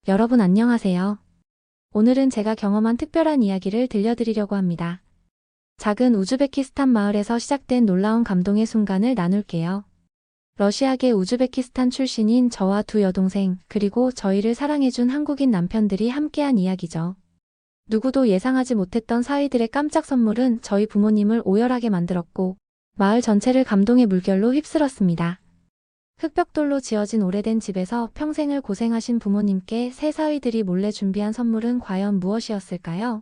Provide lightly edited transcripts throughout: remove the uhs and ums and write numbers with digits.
여러분 안녕하세요. 오늘은 제가 경험한 특별한 이야기를 들려드리려고 합니다. 작은 우즈베키스탄 마을에서 시작된 놀라운 감동의 순간을 나눌게요. 러시아계 우즈베키스탄 출신인 저와 두 여동생, 그리고 저희를 사랑해준 한국인 남편들이 함께한 이야기죠. 누구도 예상하지 못했던 사위들의 깜짝 선물은 저희 부모님을 오열하게 만들었고, 마을 전체를 감동의 물결로 휩쓸었습니다. 흙벽돌로 지어진 오래된 집에서 평생을 고생하신 부모님께 새 사위들이 몰래 준비한 선물은 과연 무엇이었을까요?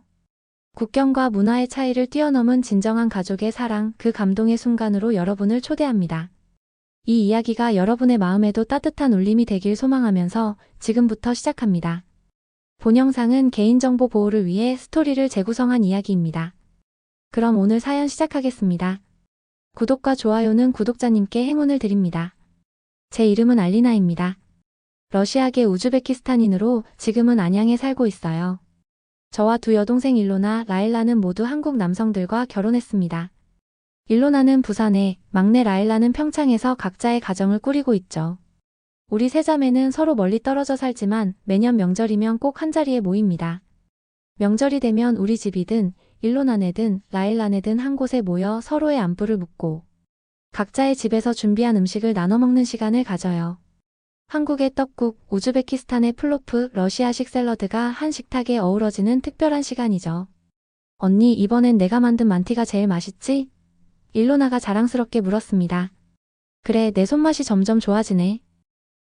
국경과 문화의 차이를 뛰어넘은 진정한 가족의 사랑, 그 감동의 순간으로 여러분을 초대합니다. 이 이야기가 여러분의 마음에도 따뜻한 울림이 되길 소망하면서 지금부터 시작합니다. 본 영상은 개인정보 보호를 위해 스토리를 재구성한 이야기입니다. 그럼 오늘 사연 시작하겠습니다. 구독과 좋아요는 구독자님께 행운을 드립니다. 제 이름은 알리나입니다. 러시아계 우즈베키스탄인으로 지금은 안양에 살고 있어요. 저와 두 여동생 일로나, 라일라는 모두 한국 남성들과 결혼했습니다. 일로나는 부산에, 막내 라일라는 평창에서 각자의 가정을 꾸리고 있죠. 우리 세 자매는 서로 멀리 떨어져 살지만 매년 명절이면 꼭 한자리에 모입니다. 명절이 되면 우리 집이든 일로나네든 라일라네든 한 곳에 모여 서로의 안부를 묻고 각자의 집에서 준비한 음식을 나눠 먹는 시간을 가져요. 한국의 떡국, 우즈베키스탄의 플로프, 러시아식 샐러드가 한 식탁에 어우러지는 특별한 시간이죠. 언니, 이번엔 내가 만든 만티가 제일 맛있지? 일로나가 자랑스럽게 물었습니다. 그래, 내 손맛이 점점 좋아지네.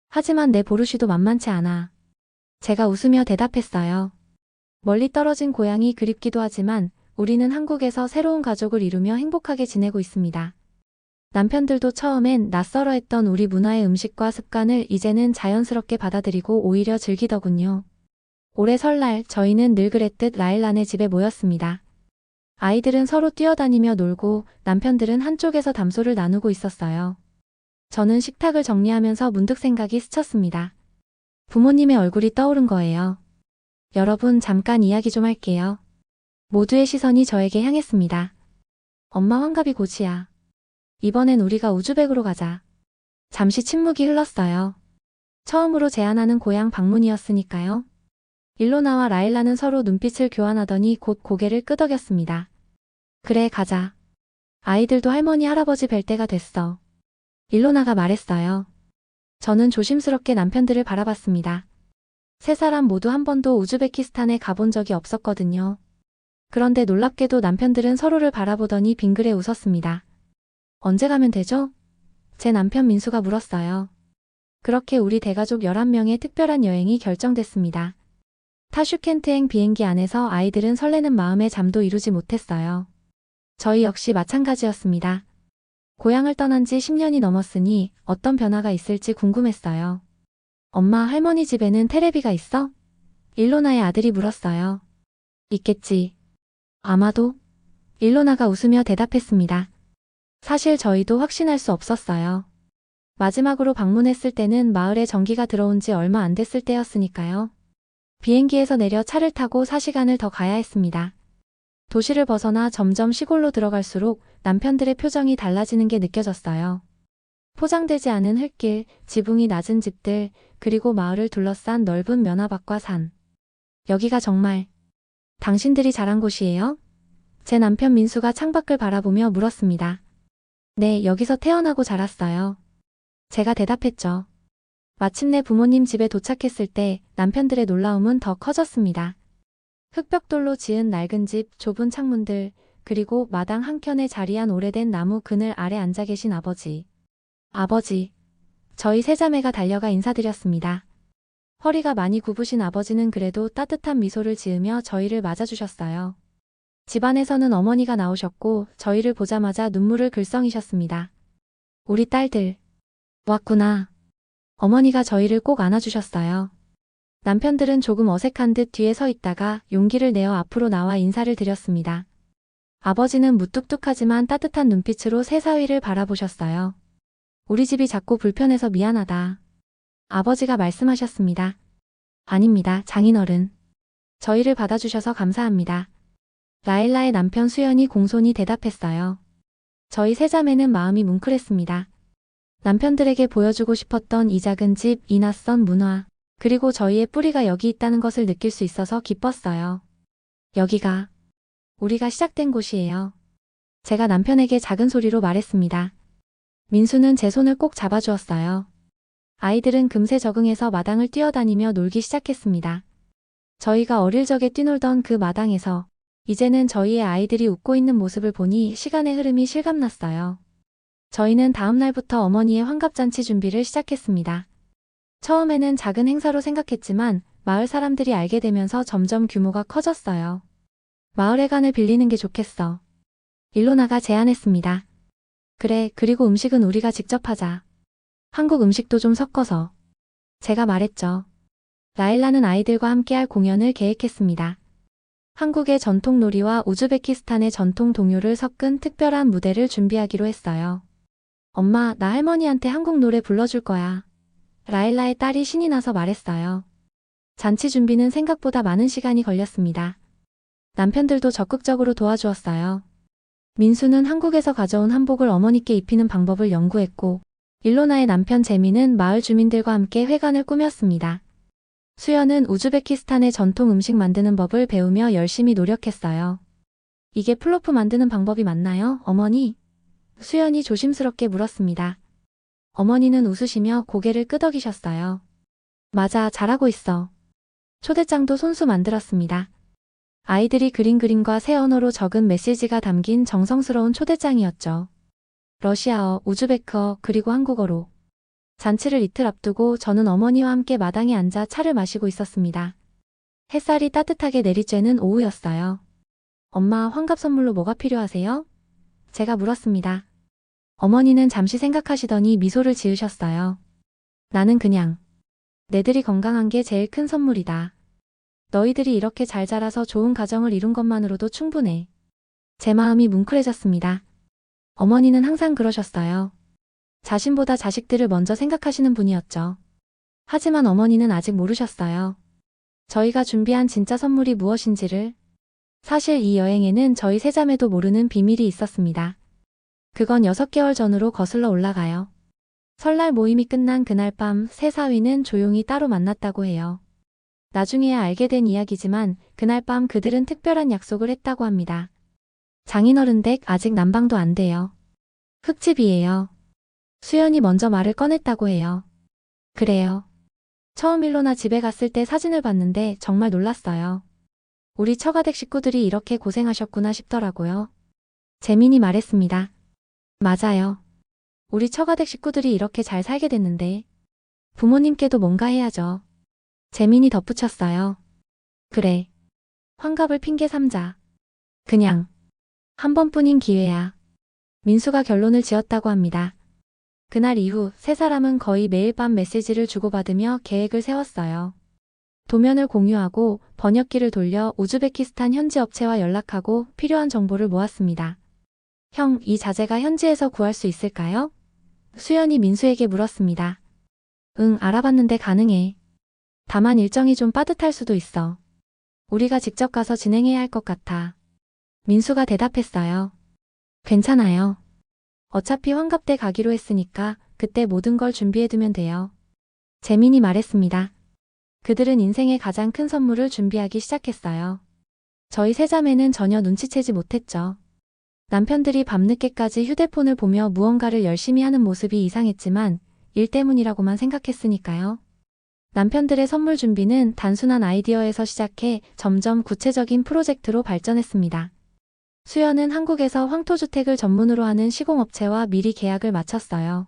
하지만 내 보르시도 만만치 않아. 제가 웃으며 대답했어요. 멀리 떨어진 고향이 그립기도 하지만 우리는 한국에서 새로운 가족을 이루며 행복하게 지내고 있습니다. 남편들도 처음엔 낯설어 했던 우리 문화의 음식과 습관을 이제는 자연스럽게 받아들이고 오히려 즐기더군요. 올해 설날 저희는 늘 그랬듯 라일란의 집에 모였습니다. 아이들은 서로 뛰어다니며 놀고 남편들은 한쪽에서 담소를 나누고 있었어요. 저는 식탁을 정리하면서 문득 생각이 스쳤습니다. 부모님의 얼굴이 떠오른 거예요. 여러분, 잠깐 이야기 좀 할게요. 모두의 시선이 저에게 향했습니다. 엄마 환갑이 곧이야. 이번엔 우리가 우즈벡으로 가자. 잠시 침묵이 흘렀어요. 처음으로 제안하는 고향 방문이었으니까요. 일로나와 라일라는 서로 눈빛을 교환하더니 곧 고개를 끄덕였습니다. 그래, 가자. 아이들도 할머니 할아버지 뵐 때가 됐어. 일로나가 말했어요. 저는 조심스럽게 남편들을 바라봤습니다. 세 사람 모두 한 번도 우즈베키스탄에 가본 적이 없었거든요. 그런데 놀랍게도 남편들은 서로를 바라보더니 빙그레 웃었습니다. 언제 가면 되죠? 제 남편 민수가 물었어요. 그렇게 우리 대가족 11명의 특별한 여행이 결정됐습니다. 타슈켄트행 비행기 안에서 아이들은 설레는 마음에 잠도 이루지 못했어요. 저희 역시 마찬가지였습니다. 고향을 떠난 지 10년이 넘었으니 어떤 변화가 있을지 궁금했어요. 엄마, 할머니 집에는 테레비가 있어? 일로나의 아들이 물었어요. 있겠지. 아마도. 일로나가 웃으며 대답했습니다. 사실 저희도 확신할 수 없었어요. 마지막으로 방문했을 때는 마을에 전기가 들어온 지 얼마 안 됐을 때였으니까요. 비행기에서 내려 차를 타고 4시간을 더 가야 했습니다. 도시를 벗어나 점점 시골로 들어갈수록 남편들의 표정이 달라지는 게 느껴졌어요. 포장되지 않은 흙길, 지붕이 낮은 집들, 그리고 마을을 둘러싼 넓은 면화밭과 산. 여기가 정말 당신들이 자란 곳이에요? 제 남편 민수가 창밖을 바라보며 물었습니다. 네, 여기서 태어나고 자랐어요. 제가 대답했죠. 마침내 부모님 집에 도착했을 때 남편들의 놀라움은 더 커졌습니다. 흙벽돌로 지은 낡은 집, 좁은 창문들, 그리고 마당 한켠에 자리한 오래된 나무 그늘 아래 앉아 계신 아버지. 아버지. 저희 세 자매가 달려가 인사드렸습니다. 허리가 많이 굽으신 아버지는 그래도 따뜻한 미소를 지으며 저희를 맞아주셨어요. 집안에서는 어머니가 나오셨고 저희를 보자마자 눈물을 글썽이셨습니다. 우리 딸들. 왔구나. 어머니가 저희를 꼭 안아주셨어요. 남편들은 조금 어색한 듯 뒤에 서 있다가 용기를 내어 앞으로 나와 인사를 드렸습니다. 아버지는 무뚝뚝하지만 따뜻한 눈빛으로 새 사위를 바라보셨어요. 우리 집이 작고 불편해서 미안하다. 아버지가 말씀하셨습니다. 아닙니다, 장인어른. 저희를 받아주셔서 감사합니다. 라일라의 남편 수연이 공손히 대답했어요. 저희 세 자매는 마음이 뭉클했습니다. 남편들에게 보여주고 싶었던 이 작은 집, 이 낯선 문화. 그리고 저희의 뿌리가 여기 있다는 것을 느낄 수 있어서 기뻤어요. 여기가 우리가 시작된 곳이에요. 제가 남편에게 작은 소리로 말했습니다. 민수는 제 손을 꼭 잡아주었어요. 아이들은 금세 적응해서 마당을 뛰어다니며 놀기 시작했습니다. 저희가 어릴 적에 뛰놀던 그 마당에서 이제는 저희의 아이들이 웃고 있는 모습을 보니 시간의 흐름이 실감났어요. 저희는 다음 날부터 어머니의 환갑잔치 준비를 시작했습니다. 처음에는 작은 행사로 생각했지만 마을 사람들이 알게 되면서 점점 규모가 커졌어요. 마을회관을 빌리는 게 좋겠어. 일로나가 제안했습니다. 그래, 그리고 음식은 우리가 직접 하자. 한국 음식도 좀 섞어서. 제가 말했죠. 라일라는 아이들과 함께할 공연을 계획했습니다. 한국의 전통 놀이와 우즈베키스탄의 전통 동요를 섞은 특별한 무대를 준비하기로 했어요. 엄마, 나 할머니한테 한국 노래 불러줄 거야. 라일라의 딸이 신이 나서 말했어요. 잔치 준비는 생각보다 많은 시간이 걸렸습니다. 남편들도 적극적으로 도와주었어요. 민수는 한국에서 가져온 한복을 어머니께 입히는 방법을 연구했고, 일로나의 남편 재미는 마을 주민들과 함께 회관을 꾸몄습니다. 수연은 우즈베키스탄의 전통 음식 만드는 법을 배우며 열심히 노력했어요. 이게 플로프 만드는 방법이 맞나요, 어머니? 수연이 조심스럽게 물었습니다. 어머니는 웃으시며 고개를 끄덕이셨어요. 맞아, 잘하고 있어. 초대장도 손수 만들었습니다. 아이들이 그린 그림과 새 언어로 적은 메시지가 담긴 정성스러운 초대장이었죠. 러시아어, 우즈베크어, 그리고 한국어로. 잔치를 이틀 앞두고 저는 어머니와 함께 마당에 앉아 차를 마시고 있었습니다. 햇살이 따뜻하게 내리쬐는 오후였어요. 엄마, 환갑 선물로 뭐가 필요하세요? 제가 물었습니다. 어머니는 잠시 생각하시더니 미소를 지으셨어요. 나는 그냥 내들이 건강한 게 제일 큰 선물이다. 너희들이 이렇게 잘 자라서 좋은 가정을 이룬 것만으로도 충분해. 제 마음이 뭉클해졌습니다. 어머니는 항상 그러셨어요. 자신보다 자식들을 먼저 생각하시는 분이었죠. 하지만 어머니는 아직 모르셨어요. 저희가 준비한 진짜 선물이 무엇인지를. 사실 이 여행에는 저희 세 자매도 모르는 비밀이 있었습니다. 그건 6개월 전으로 거슬러 올라가요. 설날 모임이 끝난 그날 밤 세 사위는 조용히 따로 만났다고 해요. 나중에야 알게 된 이야기지만 그날 밤 그들은 특별한 약속을 했다고 합니다. 장인어른 댁 아직 난방도 안 돼요. 흙집이에요. 수연이 먼저 말을 꺼냈다고 해요. 그래요. 처음 일로나 집에 갔을 때 사진을 봤는데 정말 놀랐어요. 우리 처가댁 식구들이 이렇게 고생하셨구나 싶더라고요. 재민이 말했습니다. 맞아요. 우리 처가댁 식구들이 이렇게 잘 살게 됐는데 부모님께도 뭔가 해야죠. 재민이 덧붙였어요. 그래. 환갑을 핑계 삼자. 그냥 한 번뿐인 기회야. 민수가 결론을 지었다고 합니다. 그날 이후 세 사람은 거의 매일 밤 메시지를 주고받으며 계획을 세웠어요. 도면을 공유하고 번역기를 돌려 우즈베키스탄 현지 업체와 연락하고 필요한 정보를 모았습니다. 형, 이 자재가 현지에서 구할 수 있을까요? 수연이 민수에게 물었습니다. 응, 알아봤는데 가능해. 다만 일정이 좀 빠듯할 수도 있어. 우리가 직접 가서 진행해야 할 것 같아. 민수가 대답했어요. 괜찮아요. 어차피 환갑 때 가기로 했으니까 그때 모든 걸 준비해두면 돼요. 재민이 말했습니다. 그들은 인생의 가장 큰 선물을 준비하기 시작했어요. 저희 세 자매는 전혀 눈치채지 못했죠. 남편들이 밤늦게까지 휴대폰을 보며 무언가를 열심히 하는 모습이 이상했지만 일 때문이라고만 생각했으니까요. 남편들의 선물 준비는 단순한 아이디어에서 시작해 점점 구체적인 프로젝트로 발전했습니다. 수연은 한국에서 황토주택을 전문으로 하는 시공업체와 미리 계약을 마쳤어요.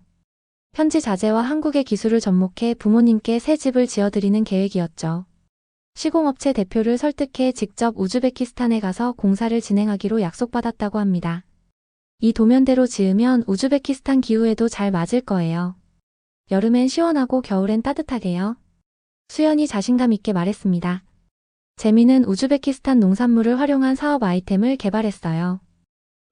현지 자재와 한국의 기술을 접목해 부모님께 새 집을 지어드리는 계획이었죠. 시공업체 대표를 설득해 직접 우즈베키스탄에 가서 공사를 진행하기로 약속받았다고 합니다. 이 도면대로 지으면 우즈베키스탄 기후에도 잘 맞을 거예요. 여름엔 시원하고 겨울엔 따뜻하게요. 수연이 자신감 있게 말했습니다. 재미는 우즈베키스탄 농산물을 활용한 사업 아이템을 개발했어요.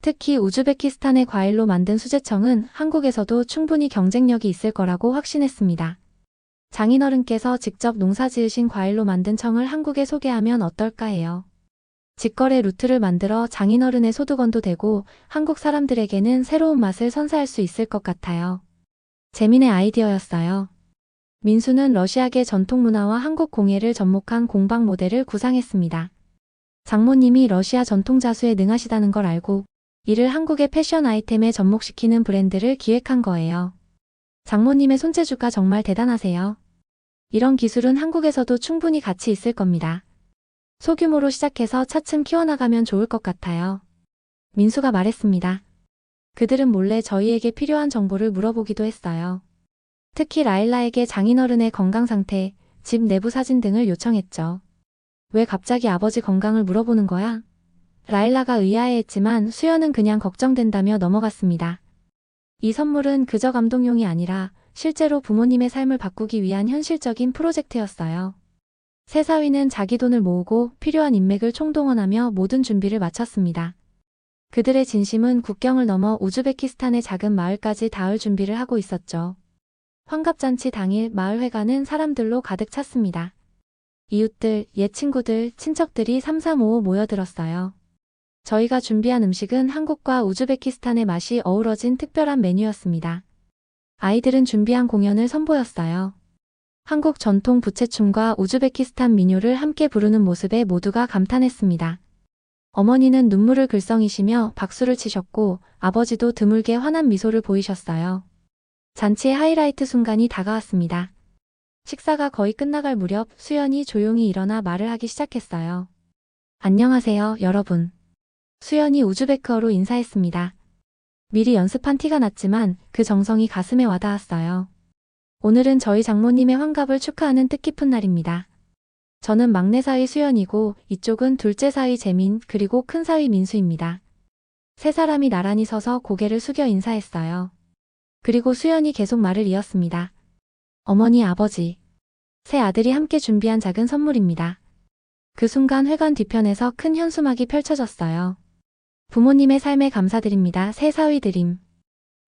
특히 우즈베키스탄의 과일로 만든 수제청은 한국에서도 충분히 경쟁력이 있을 거라고 확신했습니다. 장인어른께서 직접 농사 지으신 과일로 만든 청을 한국에 소개하면 어떨까 해요. 직거래 루트를 만들어 장인어른의 소득원도 되고 한국 사람들에게는 새로운 맛을 선사할 수 있을 것 같아요. 재민의 아이디어였어요. 민수는 러시아계 전통 문화와 한국 공예를 접목한 공방 모델을 구상했습니다. 장모님이 러시아 전통 자수에 능하시다는 걸 알고 이를 한국의 패션 아이템에 접목시키는 브랜드를 기획한 거예요. 장모님의 손재주가 정말 대단하세요. 이런 기술은 한국에서도 충분히 가치 있을 겁니다. 소규모로 시작해서 차츰 키워나가면 좋을 것 같아요. 민수가 말했습니다. 그들은 몰래 저희에게 필요한 정보를 물어보기도 했어요. 특히 라일라에게 장인어른의 건강 상태, 집 내부 사진 등을 요청했죠. 왜 갑자기 아버지 건강을 물어보는 거야? 라일라가 의아해했지만 수연은 그냥 걱정된다며 넘어갔습니다. 이 선물은 그저 감동용이 아니라 실제로 부모님의 삶을 바꾸기 위한 현실적인 프로젝트였어요. 새사위는 자기 돈을 모으고 필요한 인맥을 총동원하며 모든 준비를 마쳤습니다. 그들의 진심은 국경을 넘어 우즈베키스탄의 작은 마을까지 닿을 준비를 하고 있었죠. 환갑잔치 당일 마을 회관은 사람들로 가득 찼습니다. 이웃들, 옛 친구들, 친척들이 삼삼오오 모여들었어요. 저희가 준비한 음식은 한국과 우즈베키스탄의 맛이 어우러진 특별한 메뉴였습니다. 아이들은 준비한 공연을 선보였어요. 한국 전통 부채춤과 우즈베키스탄 민요를 함께 부르는 모습에 모두가 감탄했습니다. 어머니는 눈물을 글썽이시며 박수를 치셨고 아버지도 드물게 환한 미소를 보이셨어요. 잔치의 하이라이트 순간이 다가왔습니다. 식사가 거의 끝나갈 무렵 수연이 조용히 일어나 말을 하기 시작했어요. 안녕하세요, 여러분. 수연이 우즈베크어로 인사했습니다. 미리 연습한 티가 났지만 그 정성이 가슴에 와닿았어요. 오늘은 저희 장모님의 환갑을 축하하는 뜻깊은 날입니다. 저는 막내 사위 수연이고 이쪽은 둘째 사위 재민 그리고 큰 사위 민수입니다. 세 사람이 나란히 서서 고개를 숙여 인사했어요. 그리고 수연이 계속 말을 이었습니다. 어머니, 아버지, 세 아들이 함께 준비한 작은 선물입니다. 그 순간 회관 뒤편에서 큰 현수막이 펼쳐졌어요. 부모님의 삶에 감사드립니다. 새 사위 드림.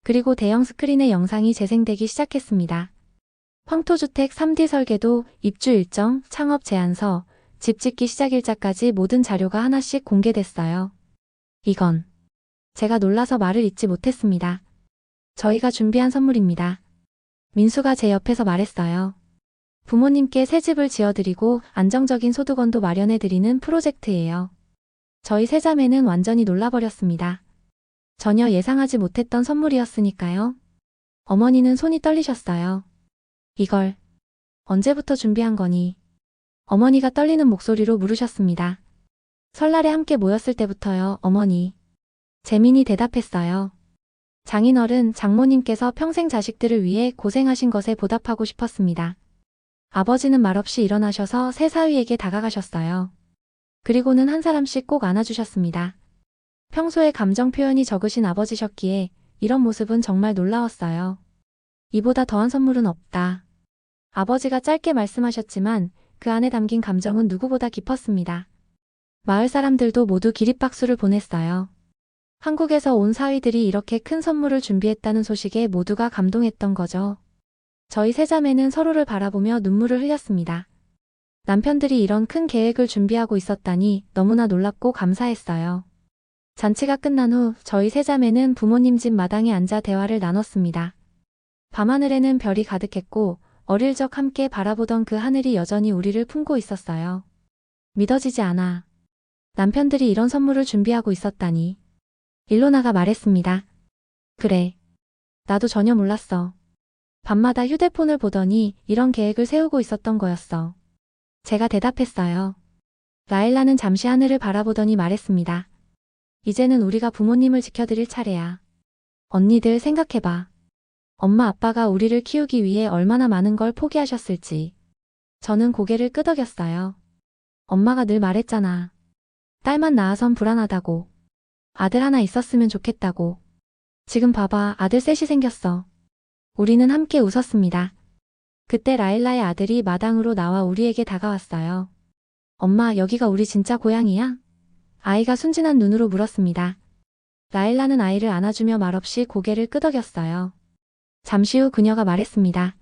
그리고 대형 스크린의 영상이 재생되기 시작했습니다. 황토주택 3D 설계도, 입주 일정, 창업 제안서, 집 짓기 시작 일자까지 모든 자료가 하나씩 공개됐어요. 이건 제가 놀라서 말을 잇지 못했습니다. 저희가 준비한 선물입니다. 민수가 제 옆에서 말했어요. 부모님께 새 집을 지어드리고 안정적인 소득원도 마련해드리는 프로젝트예요. 저희 세 자매는 완전히 놀라버렸습니다. 전혀 예상하지 못했던 선물이었으니까요. 어머니는 손이 떨리셨어요. 이걸 언제부터 준비한 거니? 어머니가 떨리는 목소리로 물으셨습니다. 설날에 함께 모였을 때부터요, 어머니. 재민이 대답했어요. 장인어른, 장모님께서 평생 자식들을 위해 고생하신 것에 보답하고 싶었습니다. 아버지는 말없이 일어나셔서 새 사위에게 다가가셨어요. 그리고는 한 사람씩 꼭 안아주셨습니다. 평소에 감정 표현이 적으신 아버지셨기에 이런 모습은 정말 놀라웠어요. 이보다 더한 선물은 없다. 아버지가 짧게 말씀하셨지만 그 안에 담긴 감정은 누구보다 깊었습니다. 마을 사람들도 모두 기립박수를 보냈어요. 한국에서 온 사위들이 이렇게 큰 선물을 준비했다는 소식에 모두가 감동했던 거죠. 저희 세 자매는 서로를 바라보며 눈물을 흘렸습니다. 남편들이 이런 큰 계획을 준비하고 있었다니 너무나 놀랍고 감사했어요. 잔치가 끝난 후 저희 세 자매는 부모님 집 마당에 앉아 대화를 나눴습니다. 밤하늘에는 별이 가득했고 어릴 적 함께 바라보던 그 하늘이 여전히 우리를 품고 있었어요. 믿어지지 않아. 남편들이 이런 선물을 준비하고 있었다니. 일로나가 말했습니다. 그래. 나도 전혀 몰랐어. 밤마다 휴대폰을 보더니 이런 계획을 세우고 있었던 거였어. 제가 대답했어요. 라일라는 잠시 하늘을 바라보더니 말했습니다. 이제는 우리가 부모님을 지켜드릴 차례야. 언니들 생각해봐. 엄마 아빠가 우리를 키우기 위해 얼마나 많은 걸 포기하셨을지. 저는 고개를 끄덕였어요. 엄마가 늘 말했잖아. 딸만 낳아선 불안하다고. 아들 하나 있었으면 좋겠다고. 지금 봐봐, 아들 셋이 생겼어. 우리는 함께 웃었습니다. 그때 라일라의 아들이 마당으로 나와 우리에게 다가왔어요. 엄마, 여기가 우리 진짜 고향이야? 아이가 순진한 눈으로 물었습니다. 라일라는 아이를 안아주며 말없이 고개를 끄덕였어요. 잠시 후 그녀가 말했습니다.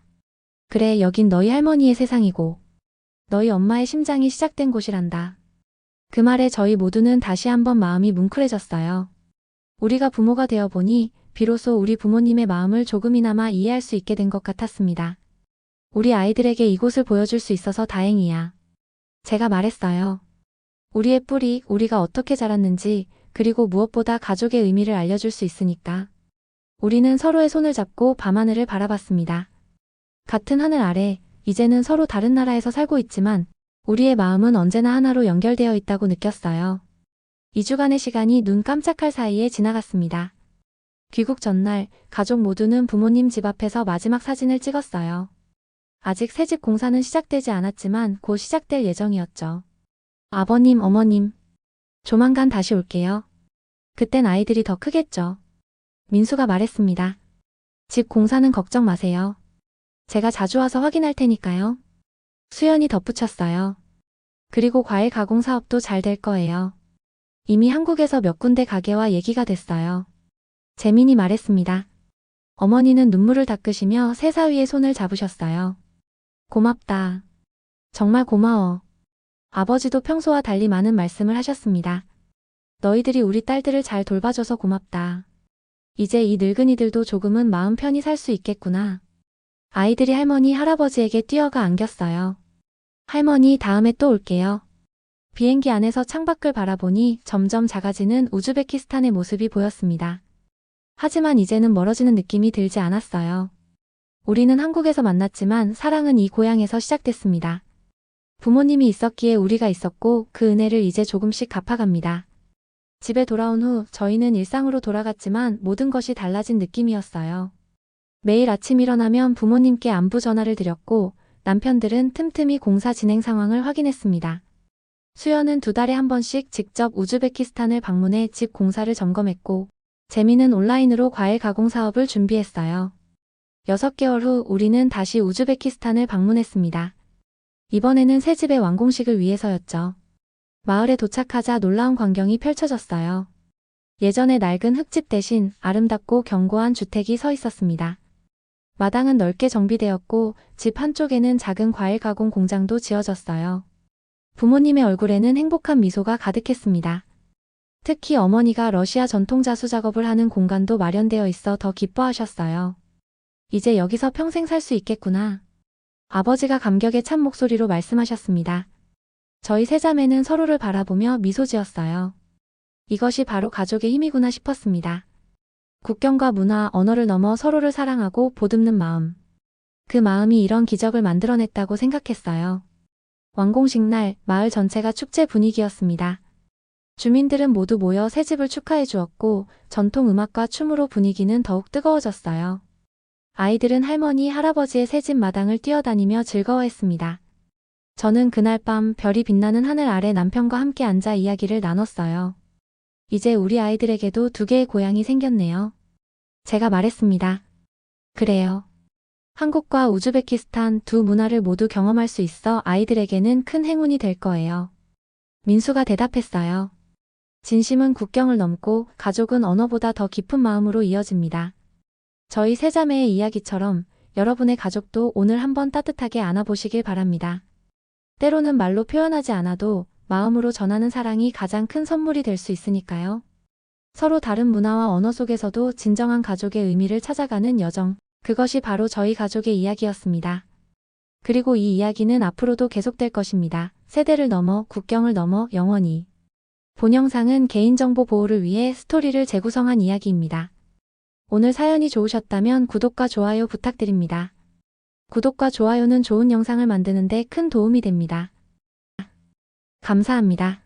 그래, 여긴 너희 할머니의 세상이고 너희 엄마의 심장이 시작된 곳이란다. 그 말에 저희 모두는 다시 한번 마음이 뭉클해졌어요. 우리가 부모가 되어 보니 비로소 우리 부모님의 마음을 조금이나마 이해할 수 있게 된 것 같았습니다. 우리 아이들에게 이곳을 보여줄 수 있어서 다행이야. 제가 말했어요. 우리의 뿌리, 우리가 어떻게 자랐는지, 그리고 무엇보다 가족의 의미를 알려줄 수 있으니까. 우리는 서로의 손을 잡고 밤하늘을 바라봤습니다. 같은 하늘 아래, 이제는 서로 다른 나라에서 살고 있지만, 우리의 마음은 언제나 하나로 연결되어 있다고 느꼈어요. 2주간의 시간이 눈 깜짝할 사이에 지나갔습니다. 귀국 전날, 가족 모두는 부모님 집 앞에서 마지막 사진을 찍었어요. 아직 새집 공사는 시작되지 않았지만 곧 시작될 예정이었죠. 아버님, 어머님, 조만간 다시 올게요. 그땐 아이들이 더 크겠죠. 민수가 말했습니다. 집 공사는 걱정 마세요. 제가 자주 와서 확인할 테니까요. 수연이 덧붙였어요. 그리고 과일 가공 사업도 잘 될 거예요. 이미 한국에서 몇 군데 가게와 얘기가 됐어요. 재민이 말했습니다. 어머니는 눈물을 닦으시며 새사위의 손을 잡으셨어요. 고맙다. 정말 고마워. 아버지도 평소와 달리 많은 말씀을 하셨습니다. 너희들이 우리 딸들을 잘 돌봐줘서 고맙다. 이제 이 늙은이들도 조금은 마음 편히 살 수 있겠구나. 아이들이 할머니, 할아버지에게 뛰어가 안겼어요. 할머니, 다음에 또 올게요. 비행기 안에서 창밖을 바라보니 점점 작아지는 우즈베키스탄의 모습이 보였습니다. 하지만 이제는 멀어지는 느낌이 들지 않았어요. 우리는 한국에서 만났지만 사랑은 이 고향에서 시작됐습니다. 부모님이 있었기에 우리가 있었고 그 은혜를 이제 조금씩 갚아갑니다. 집에 돌아온 후 저희는 일상으로 돌아갔지만 모든 것이 달라진 느낌이었어요. 매일 아침 일어나면 부모님께 안부 전화를 드렸고 남편들은 틈틈이 공사 진행 상황을 확인했습니다. 수연은 2달에 한 번씩 직접 우즈베키스탄을 방문해 집 공사를 점검했고 재미는 온라인으로 과일 가공 사업을 준비했어요. 6개월 후 우리는 다시 우즈베키스탄을 방문했습니다. 이번에는 새 집의 완공식을 위해서였죠. 마을에 도착하자 놀라운 광경이 펼쳐졌어요. 예전의 낡은 흙집 대신 아름답고 견고한 주택이 서 있었습니다. 마당은 넓게 정비되었고 집 한쪽에는 작은 과일 가공 공장도 지어졌어요. 부모님의 얼굴에는 행복한 미소가 가득했습니다. 특히 어머니가 러시아 전통 자수 작업을 하는 공간도 마련되어 있어 더 기뻐하셨어요. 이제 여기서 평생 살 수 있겠구나. 아버지가 감격에 찬 목소리로 말씀하셨습니다. 저희 세 자매는 서로를 바라보며 미소 지었어요. 이것이 바로 가족의 힘이구나 싶었습니다. 국경과 문화, 언어를 넘어 서로를 사랑하고 보듬는 마음. 그 마음이 이런 기적을 만들어냈다고 생각했어요. 완공식 날 마을 전체가 축제 분위기였습니다. 주민들은 모두 모여 새 집을 축하해 주었고 전통 음악과 춤으로 분위기는 더욱 뜨거워졌어요. 아이들은 할머니, 할아버지의 새 집 마당을 뛰어다니며 즐거워했습니다. 저는 그날 밤 별이 빛나는 하늘 아래 남편과 함께 앉아 이야기를 나눴어요. 이제 우리 아이들에게도 2개의 고향이 생겼네요. 제가 말했습니다. 그래요. 한국과 우즈베키스탄 두 문화를 모두 경험할 수 있어 아이들에게는 큰 행운이 될 거예요. 민수가 대답했어요. 진심은 국경을 넘고 가족은 언어보다 더 깊은 마음으로 이어집니다. 저희 세 자매의 이야기처럼 여러분의 가족도 오늘 한번 따뜻하게 안아보시길 바랍니다. 때로는 말로 표현하지 않아도 마음으로 전하는 사랑이 가장 큰 선물이 될 수 있으니까요. 서로 다른 문화와 언어 속에서도 진정한 가족의 의미를 찾아가는 여정, 그것이 바로 저희 가족의 이야기였습니다. 그리고 이 이야기는 앞으로도 계속될 것입니다. 세대를 넘어, 국경을 넘어, 영원히. 본 영상은 개인정보 보호를 위해 스토리를 재구성한 이야기입니다. 오늘 사연이 좋으셨다면 구독과 좋아요 부탁드립니다. 구독과 좋아요는 좋은 영상을 만드는 데 큰 도움이 됩니다. 감사합니다.